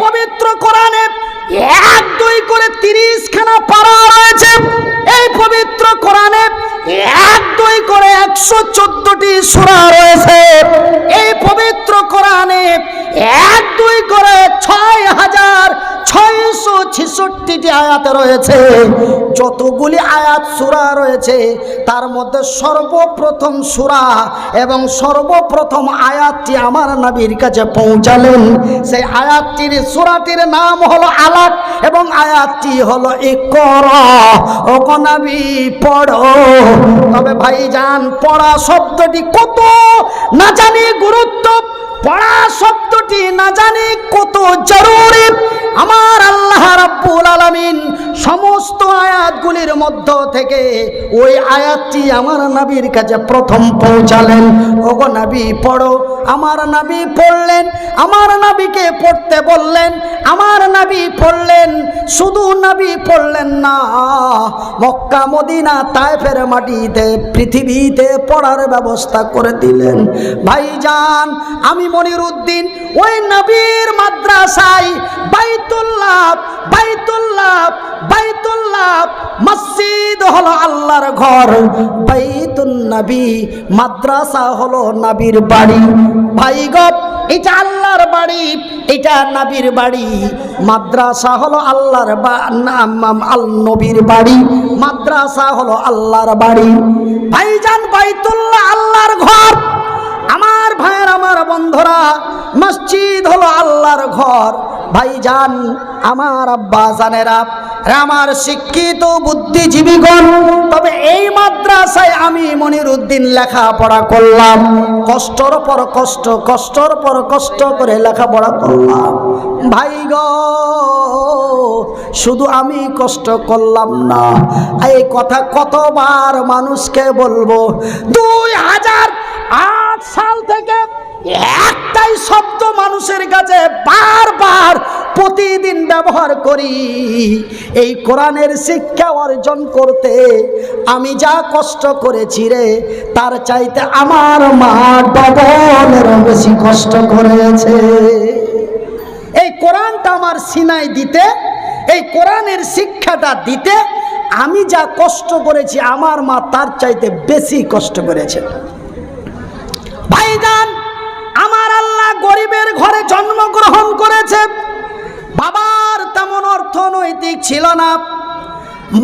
পবিত্র কোরআনে 1-2 করে 30 খানা পারা রয়েছে। এই পবিত্র কোরআনে 1-2 করে 114টি সূরা রয়েছে। এই পবিত্র কোরআনে 1-2 করে 6666টি আয়াত রয়েছে। যতগুলি আয়াত সূরা রয়েছে তার মধ্যে সর্বপ্রথম সূরা এবং সর্বপ্রথম আয়াতটি আমার নবীর কাছে পৌঁছালেন। সেই আয়াতটির সূরাটির নাম হলো আলাক এবং আয়াতটি হলো ইকরা। ওগো নবী পড়ো। তবে ভাইজান, পড়া শব্দটি কত না জানি গুরুত্ব, পড়া শব্দটি না জানি কত জরুরি। আমার আল্লাহ রাব্বুল আলামিন সমস্ত আয়াতগুলির মধ্য থেকে ওই আয়াতটি আমার নবীর কাছে প্রথম পৌঁছালেন। ওগো নবী পড়ো। আমার নবী পড়লেন, আমার নবীকে পড়তে বললেন, আমার নবী পড়লেন। শুধু নবী পড়লেন না, মক্কা মদিনা তায়েফের মাটিতে পৃথিবীতে পড়ার ব্যবস্থা করে দিলেন। ভাইজান, আমি মনিরউদ্দিন ওই নবীর মাদ্রাসায় বাইতুল্লাহ মসজিদ হলো আল্লাহর ঘর, বাইতুন নবী মাদ্রাসা হলো নবীর বাড়ি। ভাই গো, এটা আল্লাহর বাড়ি, এটা নবীর বাড়ি। মাদ্রাসা হলো আল্লাহর নবীর বাড়ি, মাদ্রাসা হলো আল্লাহর বাড়ি। ভাইজান, বাইতুল্লাহ আল্লাহর ঘর। আমার ভাইয়ের, আমার বন্ধুরা, মসজিদ হলো আল্লাহর ঘর। ভাইজান, আমার আব্বা জানেরা, আমার শিক্ষিত বুদ্ধিজীবীগণ, তবে এই মাদ্রাসায় আমি মনিরউদ্দিন লেখাপড়া করলাম। কষ্টর পর কষ্ট, কষ্টর পর কষ্ট করে লেখাপড়া করলাম। ভাই গো, শুধু আমি কষ্ট করলাম না, এই কথা কতবার মানুষকে বলবো। 2008 সাল থেকে একটাই শব্দ মানুষের কাছে বারবার প্রতিদিন ব্যবহার করি। এই কোরআনের শিক্ষা অর্জন করতে আমি যা কষ্ট করেছি রে, তার চাইতে আমার মা ডবলের বেশি কষ্ট করেছে। এই কোরআনটা আমার সিনায় দিতে, এই কোরআনের শিক্ষাটা দিতে আমি যা কষ্ট করেছি, আমার মা তার চাইতে বেশি কষ্ট করেছে। ভাইজান, আমার আল্লাহ গরিবের ঘরে জন্মগ্রহণ করেছে। বাবার তেমন অর্থনৈতিক ছিল না।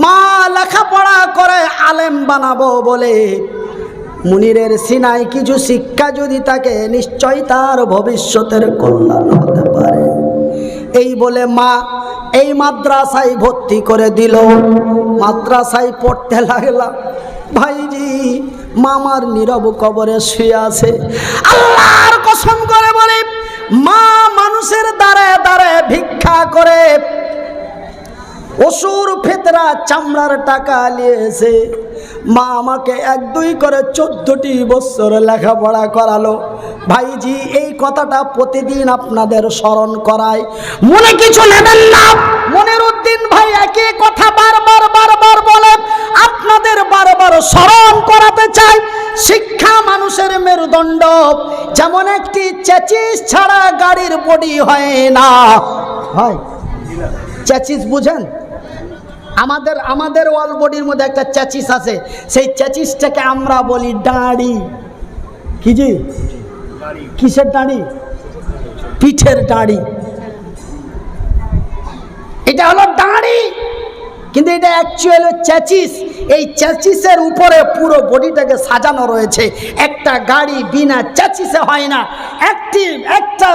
মা লেখাপড়া করে আলেম বানাবো বলে মুনিরের সিনায় কিছু শিক্ষা যদি থাকে, নিশ্চয় তার ভবিষ্যতের কল্যাণ হতে পারে। এই বলে মা এই মাদ্রাসায় ভর্তি করে দিল। মাদ্রাসায় পড়তে লাগলাম। ভাইজি, মামার নীরব কবরে শুয়ে আছে। আল্লাহর কসম করে বলে, মা মানুষের দ্বারে দ্বারে ভিক্ষা করে অসুর ফিতরা চামড়ার টাকা নিয়েছে। মা আমাকে 1-2 করে 14টি বছর লেখাপড়া করালো। ভাইজি, এই কথাটা প্রতিদিন আপনাদের স্মরণ করায়, মনে কিছু নেবেন না। মনিরউদ্দিন ভাই একই কথা বারবার বলে আপনাদের বারবার স্মরণ করাতে চাই। শিক্ষা মানুষের মেরুদণ্ড। যেমন একটি চেচিস ছাড়া গাড়ির বডি হয় না। হয় চেচিস বুঝেন? আমাদের ওয়াল বডির মধ্যে একটা চেচিস আছে। সেই চেচিসটাকে আমরা বলি দাড়ি। কি জি? কিসের দাড়ি? পিঠের দাড়ি। এটা হলো দাড়ি, কিন্তু এটা অ্যাকচুয়ালি চেচিস। এই চেচিসের উপরে পুরো বডিটাকে সাজানো রয়েছে। একটা গাড়ি বিনা চেচিসে হয় না। একটা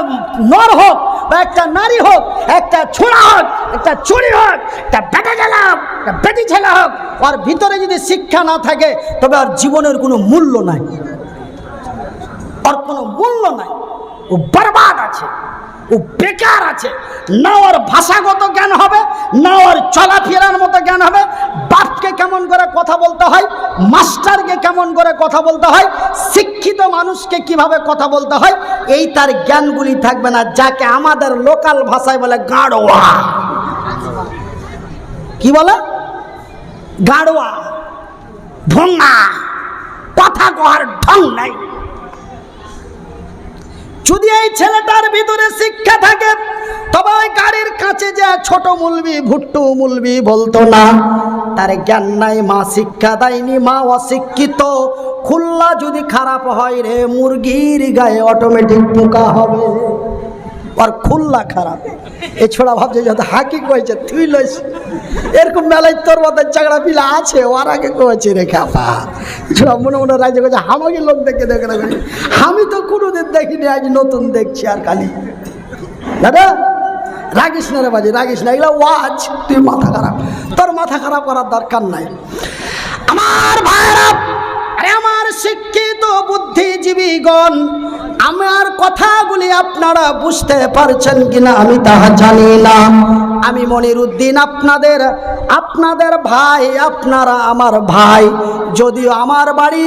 নর হোক বা একটা নারী হোক, একটা ছোড়া হোক, একটা চুরি হোক, একটা বেটা ছেলে হোক, একটা বেটি ছেলে হোক, ওর ভিতরে যদি শিক্ষা না থাকে তবে ওর জীবনের কোনো মূল্য নাই, ওর কোনো মূল্য নাই। ও বরবাদ আছে, ও বেকার আছে। না ওর ভাষাগত জ্ঞান হবে, না ওর চলাফেরার মতো জ্ঞান হবে। বাপকে কেমন করে কথা বলতে হয়, মাস্টারকে কেমন করে কথা বলতে হয়, শিক্ষিত মানুষকে কিভাবে কথা বলতে হয়, এই তার জ্ঞানগুলি থাকবে না। যাকে আমাদের লোকাল ভাষায় বলে গাড়োয়া। কি বলে? গাড়োয়া, ভোঙা, কথা কহার ঢং নাই। যদি এই ছেলেটার ভিতরে শিক্ষা থাকে তবে ওই গাড়ির কাছে যে ছোট মুলবি ভুট্টু মুলবি বলতো না, তার জ্ঞান নাই, মা শিক্ষা দেয়নি, মা অশিক্ষিত। খুল্লা যদি খারাপ হয় রে, মুরগির গায়ে অটোমেটিক পোকা হবে, আর খুল্লা খারাপ। এ ছোড়া ভাবছে যত হাকি কয়েছে তুই লইস, এরকম মেলায় তোর মধ্যে চাকরা পিলা আছে, ওর আগে কয়েছে রে খাপা। ছোড়া মনে মনে রাজ্য করছে আমাকে লোক দেখে দেখে রাখি, আমি তো কোনোদিন দেখিনি, আজ নতুন দেখছি। আর খালি দাদা রাগিস না রে বাজি, রাগিস না, এগুলো ওয়াজ, তুই মাথা খারাপ, তোর মাথা খারাপ করার দরকার নাই। আমার ভাইরা, আরে আমার শিক্ষিত বুদ্ধিজীবীগণ, আমার কথাগুলি আপনারা বুঝতে পারছেন কিনা আমি তাহা জানি না। আমি মনিরুদ্দিন আপনাদের ভাই, আপনারা আমার ভাই। যদিও আমার বাড়ি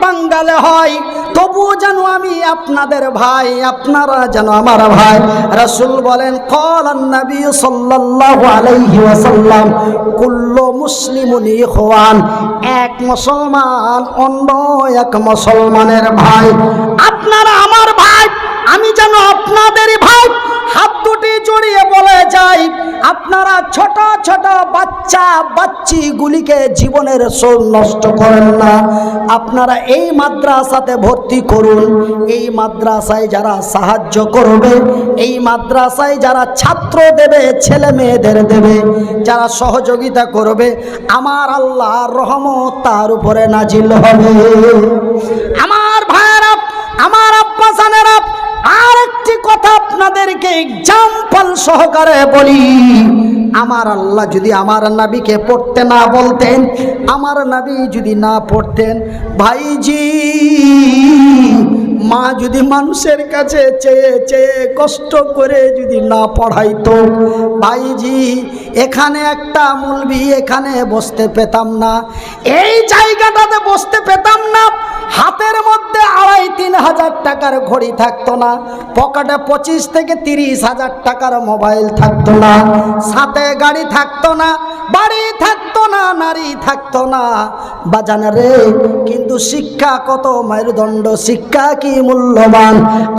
বাঙ্গালে হয়, তবুও যেন আমি আপনাদের ভাই, আপনারা যেন আমার ভাই। রাসূল বলেন, ক্বালান নবী সাল্লাল্লাহু আলাইহি ওয়াসাল্লাম, কুল্লু মুসলিমুন ইখওয়ান, এক মুসলমান অন্য এক মুসলমানের ভাই। আপনারা আমার ভাই, আমি যেন আপনাদেরই ভাই। হাত দুটি জড়িয়ে বলে যাই, আপনারা ছোট ছোট বাচ্চিগুলিকে জীবনের সোল নষ্ট করেন না। আপনারা এই মাদ্রাসাতে ভর্তি করুন। এই মাদ্রাসায় যারা সাহায্য করবে, এই মাদ্রাসায় যারা ছাত্র দেবে, ছেলে মেয়েদের দেবে, যারা সহযোগিতা করবে, আমার আল্লাহর রহমত তার উপরে নাজিল হবে। আমার ভাইয়েরা, আমার আব্বা জানেরা, আর একটি কথা আপনাদেরকে এক্সাম্পল সহকারে বলি। আমার আল্লাহ যদি আমার নবীকে পড়তে না বলতেন, আমার নবী যদি না পড়তেন, ভাইজি, মা যদি মানুষের কাছে চেয়ে চেয়ে কষ্ট করে যদি না পড়াইতো, ভাইজি, এখানে একটা মুলবি এখানে বসতে পেতাম না, এই জায়গাটাতে বসতে পেতাম না। হাতের মধ্যে 2,5-3 হাজার টাকার ঘড়ি থাকতো না, পকেটে 25 থেকে 30 হাজার টাকার মোবাইল থাকতো না, সাথে গাড়ি থাকতো না, বাড়ি থাকতো না, নারী থাকতো না, বাজান রে। কিন্তু শিক্ষা কত মেরুদণ্ড, শিক্ষা কি মূল্যবান।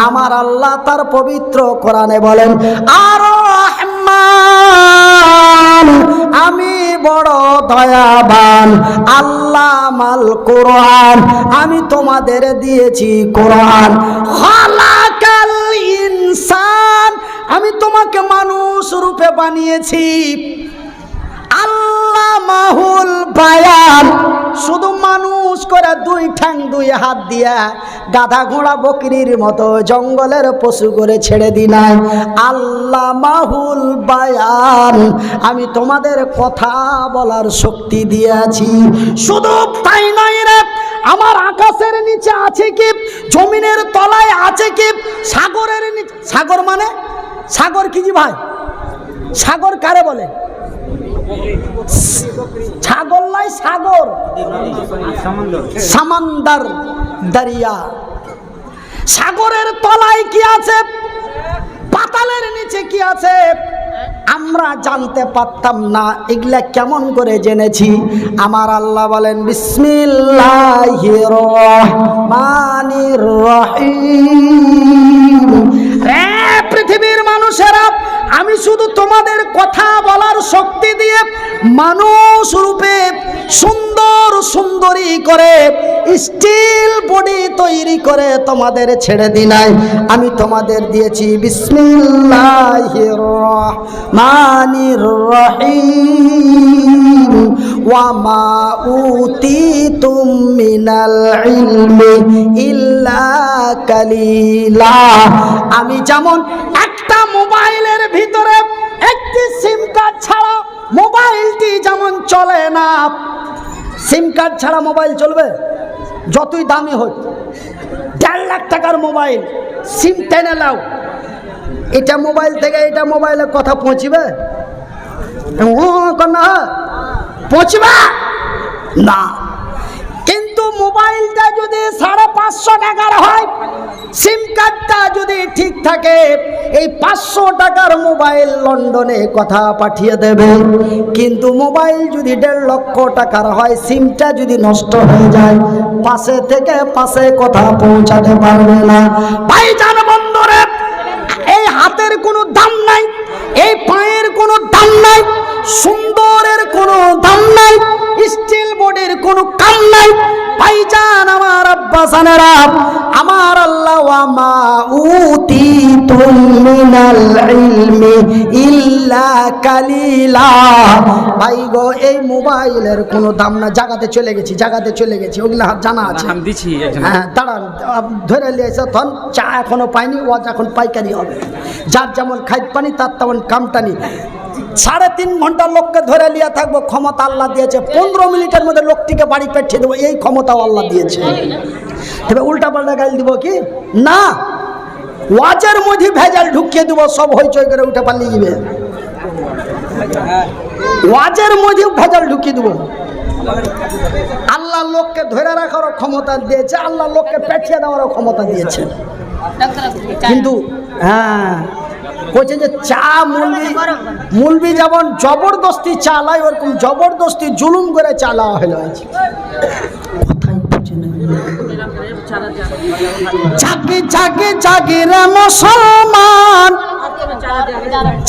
আমার আল্লাহ তার পবিত্র কোরআনে বলেন, আর রহমান, আমি বড় দয়াবান, আল্লাহ মাল কোরআন, আমি তোমাদের দিয়েছি কোরআন। খালাকাল ইনসান, আমি তোমাকে মানুষ রূপে বানিয়েছি। আল্লাহ মাহুল বায়ান, শুধু মানুষ করে 2 ঠ্যাং 2 হাত দিয়া গাধা ঘোড়া বকরির মতো জঙ্গলের পশু করে ছেড়ে দি নাই। আল্লাহ মাহুল বায়ান, আমি তোমাদের কথা বলার শক্তি দিয়েছি। শুধু তাই নয় রে, আমার আকাশের নিচে আছে কি, জমিনের তলায় আছে কি, সাগরের নিচে। সাগর মানে সাগর কি জি ভাই? সাগর কারে বলে? ছাগল নাই, সাগর, সমুদ্র, দরিয়া। সাগরের তলায় কি আছে, পাতালের নিচে কি আছে, আমরা জানতে পারতাম না। এগুলা কেমন করে জেনেছি? আমার আল্লাহ বলেন, বিসমিল্লাহির রহমানির রহিম। রে পৃথিবীর মানুষেরা, আমি শুধু তোমাদের কথা বলার শক্তি দিয়ে মানুষ রূপে সুন্দর সুন্দরী করে স্টিল বডি তৈরি করে তোমাদের ছেড়ে দি নাই। আমি তোমাদের দিয়েছি বিসমিল্লাহির রহমানির রহিম। ওয়া মা উতিতুম মিনাল ইলমি ইল্লা কালিলা। আমি যেমন একটা মোবাইলের ভিতরে একটি সিম কার্ড ছাড়া মোবাইলটি যেমন চলে না, সিম কার্ড ছাড়া মোবাইল চলবে? যতই দামি হোক, 1.5 লাখ টাকার মোবাইল, সিম টেনে নাও, এটা মোবাইল থেকে এটা মোবাইলে কথা পৌঁছবে পৌঁছবে না। কিন্তু মোবাইলটা যদি 550 টাকার হয়, সিম কার্ডটা যদি ঠিক থাকে, এই 500 টাকার মোবাইল লন্ডনে কথা পাঠিয়ে দেবে। কিন্তু মোবাইল যদি 1.5 লক্ষ টাকার হয়, সিমটা যদি নষ্ট হয়ে যায়, পাশে থেকে পাশে কথা পৌঁছাতে পারবে না। ভাইজান বন্ধুরে, কোনো দাম নাই, এই পায়ের কোনো দাম নাই, সুন্দরের কোনো দাম নাই, স্টিল বডির কোনো কাম নাই। ভাইজান আমার আব্বা জানেরা, আমার আল্লাহ ওয়া মা উতিতুম মিনাল ইলমি ইল্লা কালিলা। ভাই গো, এই মোবাইলের কোনো দাম না। জায়গাতে চলে গেছি, ওগুলো জানা আছে। হ্যাঁ, দাঁড়ান, ধরে নিয়েছে তখন চা এখনো পাইনি, ও এখন পাইকারি হবে। যার যেমন খাইত পানি তার তেমন কামটানি। 3.5 ঘন্টা লোককে ধরে নিয়ে থাকবো, ক্ষমতা আল্লাহ দিয়েছে। 15 মিনিটের মধ্যে লোকটিকে বাড়ি পাঠিয়ে দেবো, এই ক্ষমতাও আল্লাহ দিয়েছে। তবে উল্টা পাল্টা গাল দিব কি না, ওয়াজের মধ্যে ভেজাল ঢুকিয়ে দেবো, সব হইচই করে উঠে পালিয়ে যাবে। ওয়াজের মধ্যে ভেজাল ঢুকিয়ে দেবো। আল্লাহ লোককে ধরে রাখারও ক্ষমতা দিয়েছে, আল্লাহ লোককে পেছিয়ে দেওয়ারও ক্ষমতা দিয়েছে। কিন্তু হ্যাঁ, বলছে যে চা মুলবি যেমন জবরদস্তি চালায়, ওরকম জবরদস্তি জুলুম করে চালা হলো। জাগে জাগে জাগে রে মুসলমান,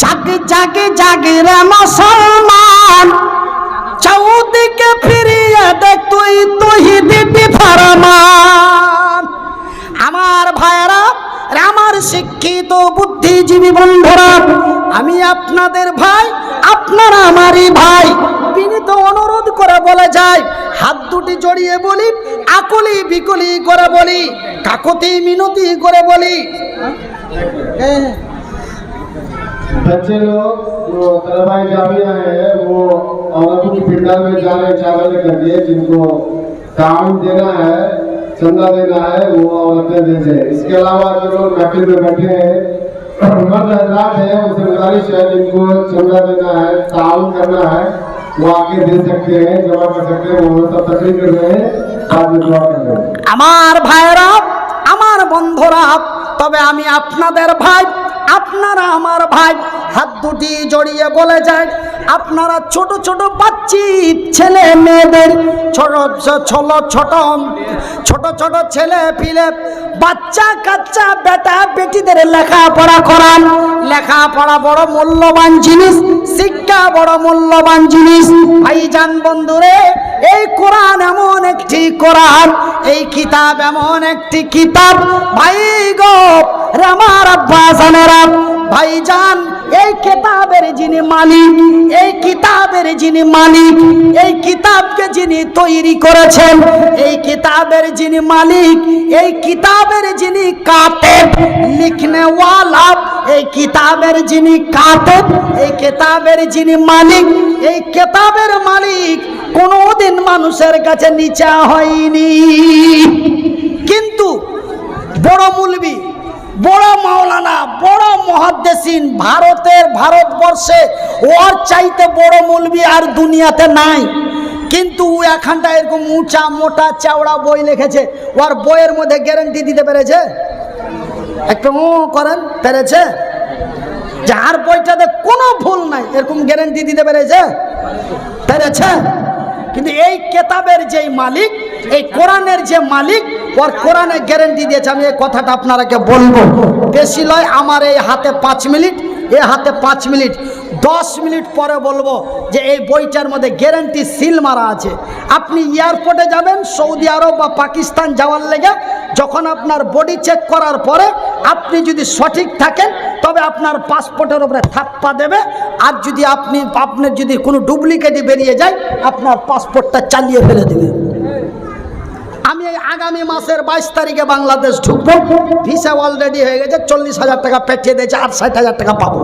জাগে জাগে জাগে রে মুসলমান, চৌদিকে ফিরিয়ে দেখ তুই তৌহিদি ফরমান। আমার ভাইরা, আমার শিক্ষিত বুদ্ধিজীবী বন্ধুরা, আমি আপনাদের ভাই, আপনারা আমারই ভাই। বিনীত অনুরোধ করে বলে যায়, হাত দুটি জড়িয়ে বলি, আকুলি বিকুলি করে বলি, কাকতি মিনতি করে বলি। बच्चे लोग जो तलबाई जामिया है वो औरतों की पिंडाल में जाने चावल करके जिनको काम देना है, चंदा देना है, वो औरतें दे दे। इसके अलावा जो लोग महफिल में बैठे हैं, मर्द हजरात है, उनसे गुजारिश है जिनको चंदा देना है, ताउन करना है, वो आके दे सकते हैं, जमा कर सकते हैं। वो सब तकलीफ कर रहे हैं, बाद में दुआ कर रहे हैं। আমার ভাইরা, আমার বন্ধুরা, তবে আমি আপনাদের ভাই, আপনারা আমার ভাই। হাত দুটি জড়িয়ে বলে যায়, আপনারা ছোট ছোট বাচ্চি ছেলে মেয়েদের, ছোট ছোট ছেলে পিলে, বাচ্চা কাচ্চা বেটা বেটিদের লেখাপড়া করান। লেখাপড়া বড় মূল্যবান জিনিস, শিক্ষা বড় মূল্যবান জিনিস। ভাইজান বন্ধুরে, এই কোরআন এমন একটি কোরআন, এই কিতাব এমন একটি কিতাব। ভাই গো আমার আব্বা জানেরা, ভাইজান, এই কিতাবের যিনি মালিক, এই কিতাবের যিনি মালিক, এই কিতাবকে যিনি তৈরি করেছেন, এই কিতাবের যিনি মালিক, এই কিতাবের যিনি কাতেব, লিখনে ওয়ালা, এই কিতাবের যিনি কাতেব, এই কিতাবের যিনি মালিক, এই কিতাবের মালিক কোনোদিন মানুষের কাছে নিচা হয়নি। কিন্তু বড় মুলবি, বড় মাওলানা, বড় মুহাদ্দিসিন ভারতবর্ষে ওর চাইতে বড় মুলবি আর দুনিয়াতে নাই। কিন্তু এখানটা এরকম উঁচা মোটা চাওড়া বই লিখেছে, ওর বইয়ের মধ্যে গ্যারান্টি দিতে পেরেছে? একটু করেন, পেরেছে? যার বইটাতে কোনো ভুল নাই, এরকম গ্যারান্টি দিতে পেরেছে? কিন্তু এই কিতাবের যে মালিক, এই কোরআনের যে মালিক, ওর কোরআনে গ্যারান্টি দিয়েছে। আমি এই কথাটা আপনারাকে বলবো, বেশি লয়, আমার এই হাতে 5 মিনিট, এ হাতে 5 মিনিট, 10 মিনিট পরে বলবো যে এই বইটার মধ্যে গ্যারান্টি সিল মারা আছে। আপনি এয়ারপোর্টে যাবেন সৌদি আরব বা পাকিস্তান যাওয়ার লেগে, যখন আপনার বডি চেক করার পরে আপনি যদি সঠিক থাকেন তবে আপনার পাসপোর্টের উপরে থাপ্পা দেবে, আর যদি আপনার যদি কোনো ডুপ্লিকেটই বেরিয়ে যায় আপনার পাসপোর্টটা চালিয়ে ফেলে দেবে। আমি আগামী মাসের 22 তারিখে বাংলাদেশ ঢুকবো, ভিসা অলরেডি হয়ে গেছে, 40,000 টাকা পাঠিয়ে দিয়েছে, আর 60,000 টাকা পাবো।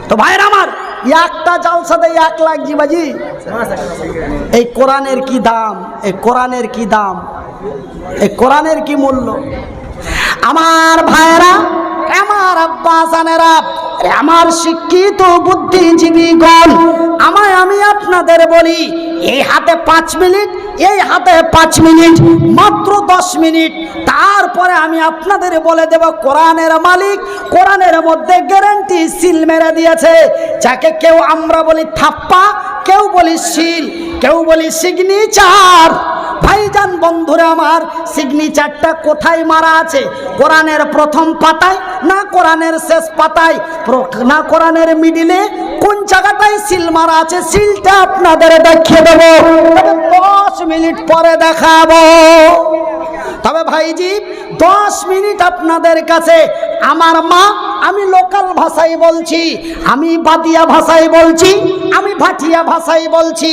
তো ভাইয়ের আমার, একটা জালসাতে 1 লাখ জিবাজি। এই কোরআনের কি দাম, এই কোরআনের কি দাম, এই কোরআনের কি মূল্য। আমার ভাইয়েরা, আমার আব্বা জানেরা, আমার শিক্ষিত বুদ্ধিজীবীগণ, আমি আপনাদের বলি, এই হাতে 5 মিনিট, এই হাতে 5 মিনিট, মাত্র 10 মিনিট, তারপরে আমি আপনাদের বলে দেব কোরআনের মালিক কোরআনের মধ্যে গ্যারান্টি সিল মেরে দিয়েছে। যাকে কেউ আমরা বলি থাপ্পা, কেউ বলি সিল, কেউ বলি সিগনেচার, ভাইজান বন্ধুরা আমার, সিগনেচারটা কোথায় মারা আছে? কোরআনের প্রথম পাতায় না কোরআনের শেষ পাতায় না কোরআনের মিডিলে? কোন জায়গাটায় সিল মারা আছে? সিলটা আপনাদের দেখিয়ে দেবো, 10 মিনিট পরে দেখাবো। তবে ভাইজি 10 মিনিট আপনাদের কাছে আমার মা, আমি লোকাল ভাষায় বলছি, আমি বাদিয়া ভাষায় বলছি, আমি ভাটিয়া ভাষায় বলছি,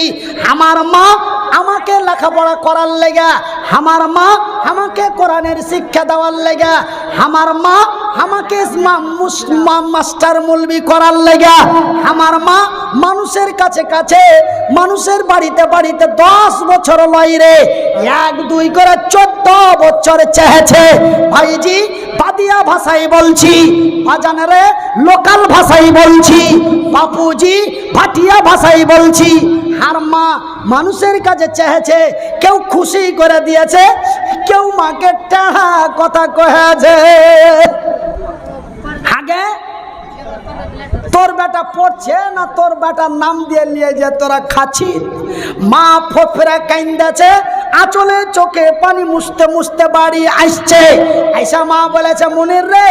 আমার মা আমাকে লেখাপড়া করার লেগা, আমার মা আমাকে কোরআনের শিক্ষা দেওয়ার লেগা, আমার মা আমাকে মাস্টার মুলবি করার লেগা, আমার মা মানুষের কাছে কাছে মানুষের বাড়িতে বাড়িতে 10 বছর লইরে 1-2 করে 14 বছর চেয়েছে। ভাইজি বাদিয়া ভাষায় বলছি, বাজানারে লোকাল ভাষায় বলছি, বাপুজি ভাটিয়া ভাষায় বলছি। আর মা মানুষের কাছে চেয়েছে, কেউ খুশি করে দিয়েছে, কেউ মাকে টাহা কথা কয়েছে। আগে তোর বেটা পড়ছে না, তোর বেটার নাম দিয়ে নিয়ে যে তোরা খাচ্ছি। মা ফোফরা কাইন্দাছে, আঁচলে চোখে পানি মুছতে মুছতে বাড়ি আসছে। আইসা মা বলেছে, মনির রে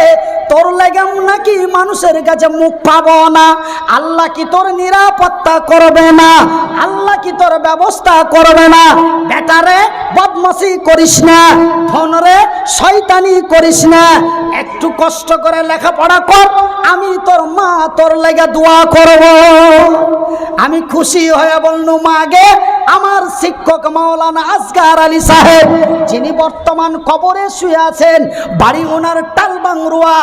তোর লেগে নাকি মানুষের কাছে মুখ পাবো না? আল্লাহ কি তোর নিরাপত্তা করবে না? আল্লাহ কি তোর ব্যবস্থা করবে না? বেটারে বদমাশি করিস না, ফোনরে শয়তানি করিস না, একটু কষ্ট করে লেখাপড়া কর, আমি তোর মা তোর লেগে দোয়া করব। আমি খুশি হয়ে বললু, মাগে আমার শিক্ষক মাওলানা আসগার আলী সাহেব, যিনি বর্তমান কবরে শুয়ে আছেন, বাড়ি ওনার টালবাংরুয়া,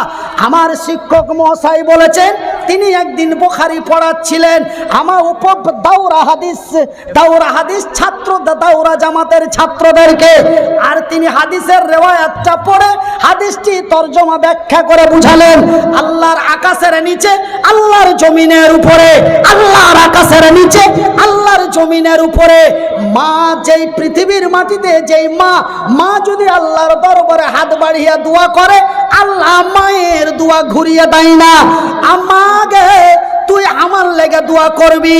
আমার শিক্ষক মহাশয় বলেছেন তিনি একদিন বুখারী পড়াচ্ছিলেন আমার উপর দাওরা হাদিস ছাত্র দাওরা জামাতের ছাত্রদেরকে, আর তিনি হাদিসের রেওয়ায়াতটা পড়ে হাদিসটি তরজমা ব্যাখ্যা করে বুঝালেন। আল্লাহর আকাশের নিচে, আল্লাহর জমিনের উপরে, আল্লাহর আকাশের নিচে, আল্লাহর জমিনের উপরে, মা যেই পৃথিবীর মাটিতে যেই মা যদি আল্লাহর দরবারে হাত বাড়িয়ে দোয়া করে, আল্লাহ মায়ের দোয়া ঘুরিয়ে দেয় না। আমাকে তুই আমার লেগে দোয়া করবি,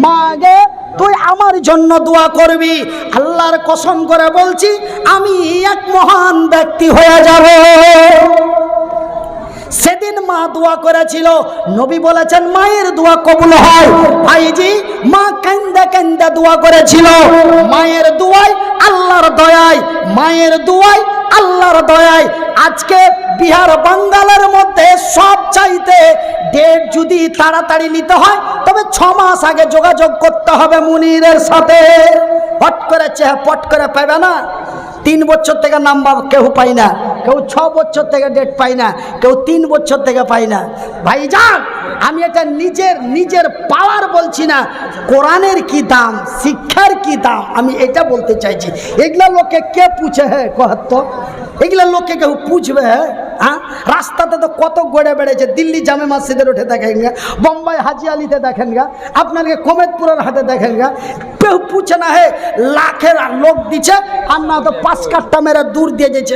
মাগে তুই আমার জন্য দোয়া করবি। আল্লাহর কসম করে বলছি, আমি এক মহান ব্যক্তি হয়ে যাব। সেদিন মা দোয়া করেছিল, নবী বলেছেন মায়ের দোয়া কবুল হয়। ভাইজি মা কান্দা কান্দা দোয়া করেছিল, মায়ের দোয়ায় আল্লাহর দয়ায়, মায়ের দোয়ায় আল্লাহর দয়ায় আজকে বিহার বাঙ্গালের মধ্যে সব চাইতে ডেট যদি তাড়াতাড়ি নিতে হয় তবে 6 মাস আগে যোগাযোগ করতে হবে মুনিরের সাথে। পট করে পাবে না। 3 বছর থেকে নাম্বার কেউ পাই না, কেউ 6 বছর থেকে ডেট পাই না, কেউ 3 বছর থেকে পাই না। ভাইজান আমি এটা নিজের পাওয়ার বলছি না, কোরআনের কি দাম, শিক্ষার কি দাম, আমি এটা বলতে চাইছি। এগুলা লোকে কে পুছে? হ্যাঁ কহত, এগুলা লোকে কেউ পুছবে? হ্যাঁ, রাস্তাতে তো কত গড়ে বেড়েছে। দিল্লি জামে মসজিদের উঠে দেখেন গা, বোম্বাই হাজি আলিতে দেখেন গা, আপনাকে কোমেদপুরের হাটে দেখেন গা, কেউ পুছে না। হে লাখের লোক দিচ্ছে, আর না তো 5 কাঠটা মেরে দূর দিয়ে যেছে।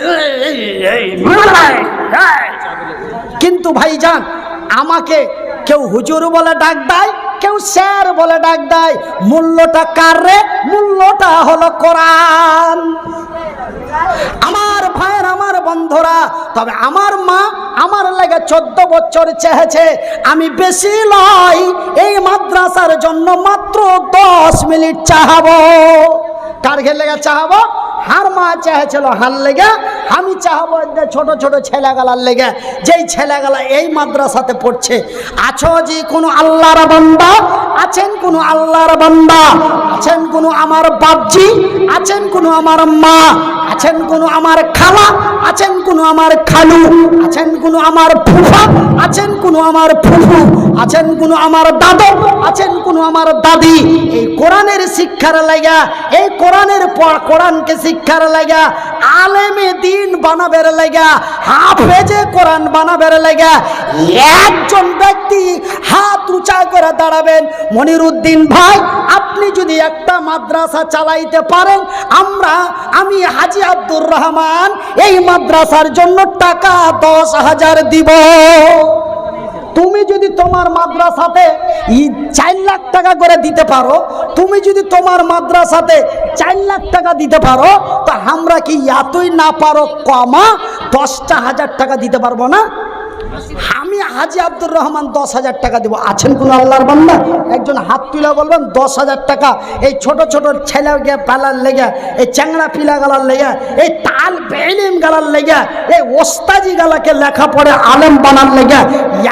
কিন্তু ভাইজান আমাকে কেউ হুজুর বলে ডাক দেয়, কেউ স্যার বলে ডাক দেয়, মূল্যটা কার রে? মূল্যটা হলো কোরআন। আমার ভাইয়ের, আমার বন্ধুরা, তবে আমার মা আমার লাগে 14 বছর চেয়েছে। আমি বেশি লয়, এই মাদ্রাসার জন্য মাত্র 10 মিনিট চাহাবো। কার ঘের লেগে চাহাবো? হার মা চেয়েছিল হার লেগে, আমি চাহাবো ছোট ছোট ছেলেগালার লেগে, যেই ছেলেগালা এই মাদ্রাসাতে পড়ছে। আছো যে কোনো আল্লাহর বান্দা আছেন, কোনো আল্লাহর বান্দা আছেন, কোনো আমার বাপজি আছেন, কোনো আমার মা আছেন, কোনো আমার খালা আছেন, কোনো আমার খালু আছেন, কোনো আমার ফুফা আছেন, কোনো আমার ফুফু আছেন, কোনো আমার দাদু আছেন, কোনো আমার দাদি। এই কোরআনের শিক্ষার লাগা, এই কোরআনকে শিক্ষার লাগা, আলেমে দিন বানাবের লাগা, হাফেজে কোরআন বানাবের লাগা একজন ব্যক্তি হাত উঁচা করে দাঁড়াবেন। মনিরুদ্দিন ভাই, আপনি যদি একটা মাদ্রাসা চালাইতে পারেন, আমি হাজি আব্দুর রহমান এই মাদ্রাসার জন্য টাকা 10,000 দিব। তুমি যদি তোমার মাদ্রাসাতে 4 লাখ টাকা করে দিতে পারো, তুমি যদি তোমার মাদ্রাসাতে 4 লাখ টাকা দিতে পারো, তা আমরা কি এতই না পারো কমা 10,000 টাকা দিতে পারবো না? আমি হাজি আব্দুর রহমান 10,000 টাকা দেবো। আছেন কোন আল্লাহর বান্দা? একজন হাত তুলে বলবেন 10,000 টাকা এই ছোট ছোট ছেলে পালার লেগে, এই চ্যাংড়া পিলা গালার লেগে, এই তাল বেলিম গালার লেগে, এই ওস্তাজি গালাকে লেখাপড়ে আলেম বানার লেগে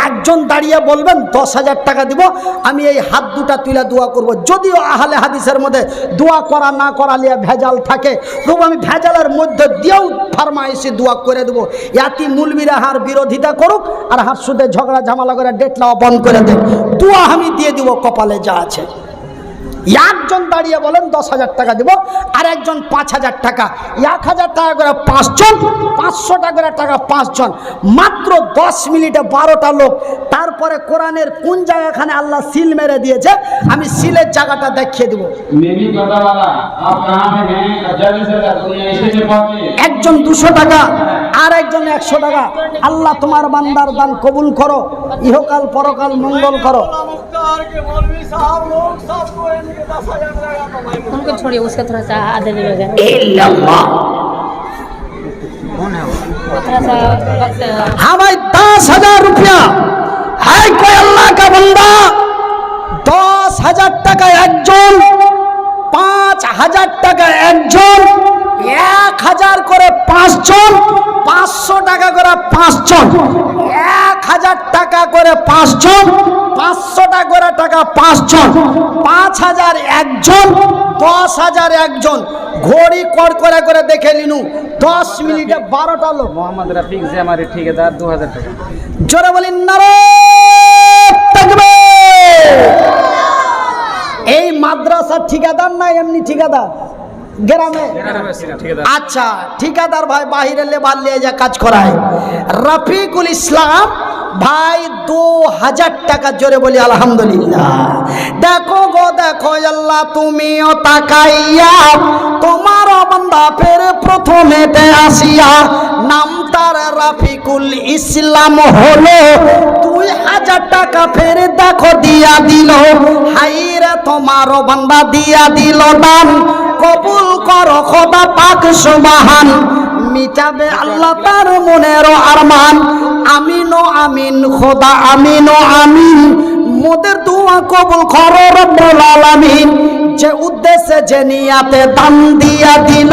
একজন দাঁড়িয়ে বলবেন 10,000 টাকা দিব, আমি এই হাত দুটা তুলে দোয়া করব। যদিও আহলে হাদিসের মধ্যে দোয়া করা না করা নিয়ে ভেজাল থাকে, তবু আমি ভেজালের মধ্যে দিয়েও ফারমাইশি দোয়া করে দেবো। ইয়াতি মুলবিরা হার বিরোধিতা করুক আর হার সুদে ঝগড়া ঝামেলা করে ডেটলাও বন্ধ করে দেন, দোয়া আমি দিয়ে দিব কপালে যা আছে। একজন দাঁড়িয়ে বলেন 10,000 টাকা দিব, আর একজন 5,000 টাকা, 1,000 টাকা করে 5 জন, 500 টাকা করে টাকা 5 জন, মাত্র 10 মিনিটে 12টা লোক। তারপরে কোরআনের কোন জায়গাখানে আল্লাহ সিল মেরে দিয়েছে আমি সিলের জায়গাটা দেখিয়ে দেবো। একজন 200 টাকা আর একজন 100 টাকা। আল্লাহ তোমার বান্দার দান কবুল করো, ইহকাল পরকাল মঙ্গল করো। उनको छोड़िए, उसका थोड़ा सा आधे लगेगा, थोड़ा सा वक्त। हाँ भाई 10,000 रुपया है कोई अल्लाह का बंदा? 10,000 টাকা একজন, 5,000 টাকা একজন, 1,000 করে 5 জন, 500 টাকা করে 5 জন, 1,000 টাকা করে 5 জন, 500 টাকা করে টাকা 5 জন, 5,000 একজন, 10,000 একজন। ঘড়ি কড় করে দেখে নিনু 10 মিনিটে 12টা লোক। मोहम्मद रफीक से हमारे ठेकेदार 2,000 টাকা। জোরে বলেন নারে তাকবীর। এই মাদ্রাসার ঠিকাদার না এমনি ঠিকাদার? গ্রামে আচ্ছা ঠিকাদার ভাই বাহিরে লেবার নিয়ে যা কাজ করায়। রফিকুল ইসলাম ভাই 2,000 টাকা। জোরে বলি আলহামদুলিল্লাহ। দেখো গো দেখো আল্লাহ তুমিও তাকাইয়া তোমার বান্দা ফের প্রথমেতে আসিয়া, নাম তার রফিকুল ইসলাম হলো, 2,000 টাকা ফের দেখো দিয়া দিল। হাইরে তোমার বান্দা দিয়া দিল দান, কবুল করো খোদা পাক সুবহান, মিটাবে আল্লাহ তার মনের আরমান। আমিন ও আমিন খোদা আমিন ও আমিন, মোদের দোয়া কবুল করো রব্বুল আলামিন। যে উদ্দেশ্যে যে নিয়াতে দান দিয়া দিল,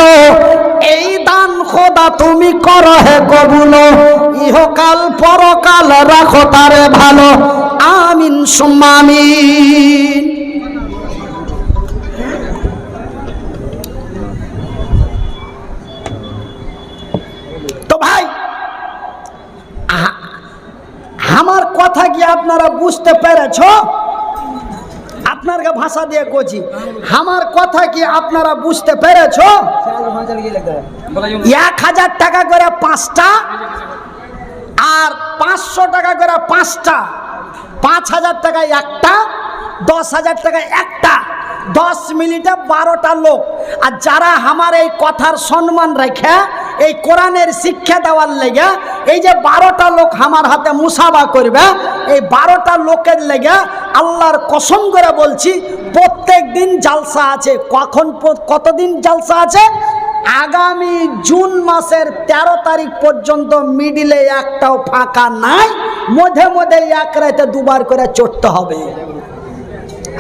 এই দান খোদা তুমি করো হে কবুল, ইহকাল পরকাল রাখো তারে ভালো। আমিন সুম্মা আমিন। তো ভাই আমার কথা কি আপনারা বুঝতে পেরেছ? আপনার ভাষা দিয়ে কইছি, আমার কথা কি আপনারা বুঝতে পেরেছ? 1,000 টাকা করে 5টা আর 500 টাকা করে 5টা, 5,000 টাকা একটা, 10,000 টাকা একটা। 10 মিনিটে 12টা লোক। আর যারা আমার এই কথার সম্মান রেখে এই কোরআনের শিক্ষা দেওয়ার লেগে এই যে 12টা লোক আমার হাতে মুসাবা করবে, এই 12টা লোকের লেগে আল্লাহর কসম করে বলছি প্রত্যেক দিন জালসা আছে। কতদিন জালসা আছে? আগামী জুন মাসের 13 তারিখ পর্যন্ত মিডিলে একটাও ফাঁকা নাই। মধ্যে মধ্যে এক রাতে 2 বার করে চড়তে হবে।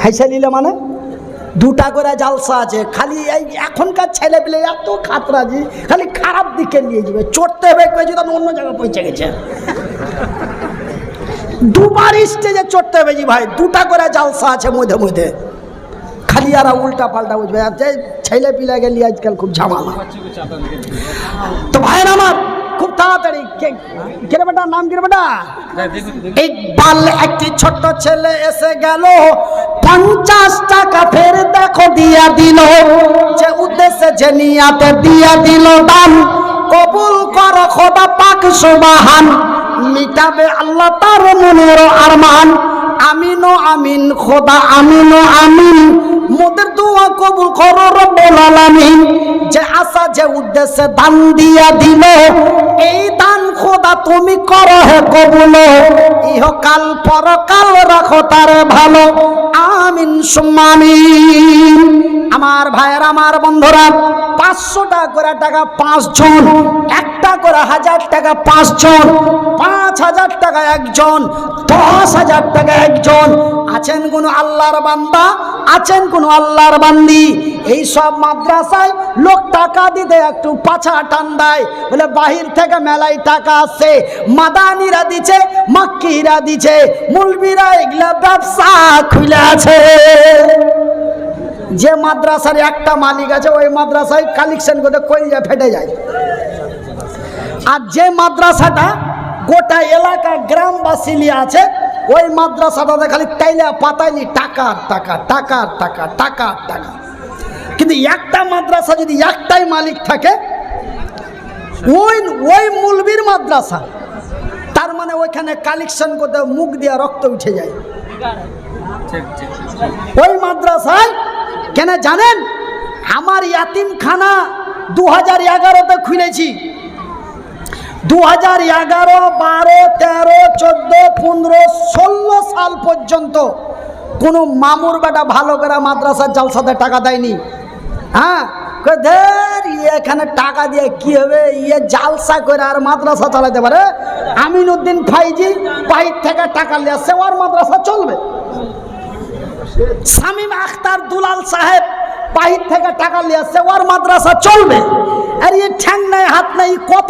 হাইসা নিলে মানে 2টা করে জালসা আছে। খালি এই এখনকার ছেলে পেলে এত খাতরাজি, খালি খারাপ দিকে নিয়ে যাবে। চড়তে হবে কয়েছে তখন অন্য জায়গায় পৌঁছে গেছে। 2 বার স্টেজে চড়তে হবে জি ভাই। 2টা করে জালসা আছে মধ্যে মধ্যে। খালি আর উল্টা পাল্টা বুঝবে। ছেলে পিলা গেলি আজকাল খুব ঝামেলা। তো ভাইয়ের আমার খুব তাড়াতাড়ি কেরে বেটা, নাম কেরে বেটা? ইকবাল একটি ছোট্ট ছেলে এসে গেল, 50 টাকা ফের দেখো দিয়া দিল। যে উদ্দেশ্যে যে নিয়াতে দিয়া দিল দান, কবুল করো খোদা পাক সুবহান, মিটাবে আল্লাহ তার মনের আরমান। আমিন ও আমিন খোদা আমিন ও আমিন, মোদের দোয়া কবুল করো রব্বুল আলামিন। যে আশা যে উদ্দেশ্যে দান দিয়া দিল, এই দান খোদা তুমি করো হে কবুল, ইহকাল পরকাল রাখো তার ভালো, আমিন সুম্মা আমিন। আমার ভাইয়ের, আমার বন্ধুরা, 500 টাকা করে টাকা 5 জন, 1 করে 1000 টাকা 5 জন, 5000 টাকা একজন, 10,000 টাকা একজন। আছেন কোন আল্লাহর বান্দা, আছেন কোন আল্লাহর বান্দি, এই সব মাদ্রাসায় লোক টাকা দিতে একটু পাছা টান্দায়, বলে বাহির থেকে মেলায় টাকা আসছে, মাদানিরা দিছে, মাক্কিরা দিছে, মুলবিরা এগুলা ব্যবসা খুলে আছে। যে মাদ্রাসার একটা মালিক আছে ওই মাদ্রাসায় কালেকশন করতে কইয়া ফেটে যায়। আর যে মাদ্রাসাটা গোটা এলাকা গ্রামবাসী নিয়ে আছে ওই মাদ্রাসাটাতে খালি টাইলা পাতাইলি টাকার টাকা, টাকার টাকা, টাকার টাকা। কিন্তু একটা মাদ্রাসা যদি একটাই মালিক থাকে, ওই মুলবির মাদ্রাসা, তার মানে ওইখানে কালেকশন করতে মুখ দিয়ে রক্ত উঠে যায়। ওই মাদ্রাসায় কেন জানেন, আমার ইয়াতিমখানা 2011-তে খুলেছি। 2011, 12, 13, 14, 15, 16 সাল পর্যন্ত কোনো মামুর বেটা ভালো করে মাদ্রাসার জালসাতে টাকা দেয়নি। হ্যাঁ, এখানে টাকা দিয়ে কি হবে, জালসা করে আর মাদ্রাসা চালাতে পারে। আমিনুদ্দিন ফাইজি বাহির থেকে টাকা নিয়ে আসছে, ওর মাদ্রাসা চলবে। শামীম আখতার দুলাল সাহেব বাহির থেকে টাকা নিয়ে আসছে, ওর মাদ্রাসা চলবে। আর ঠ্যাং নাই, হাত নাই, কত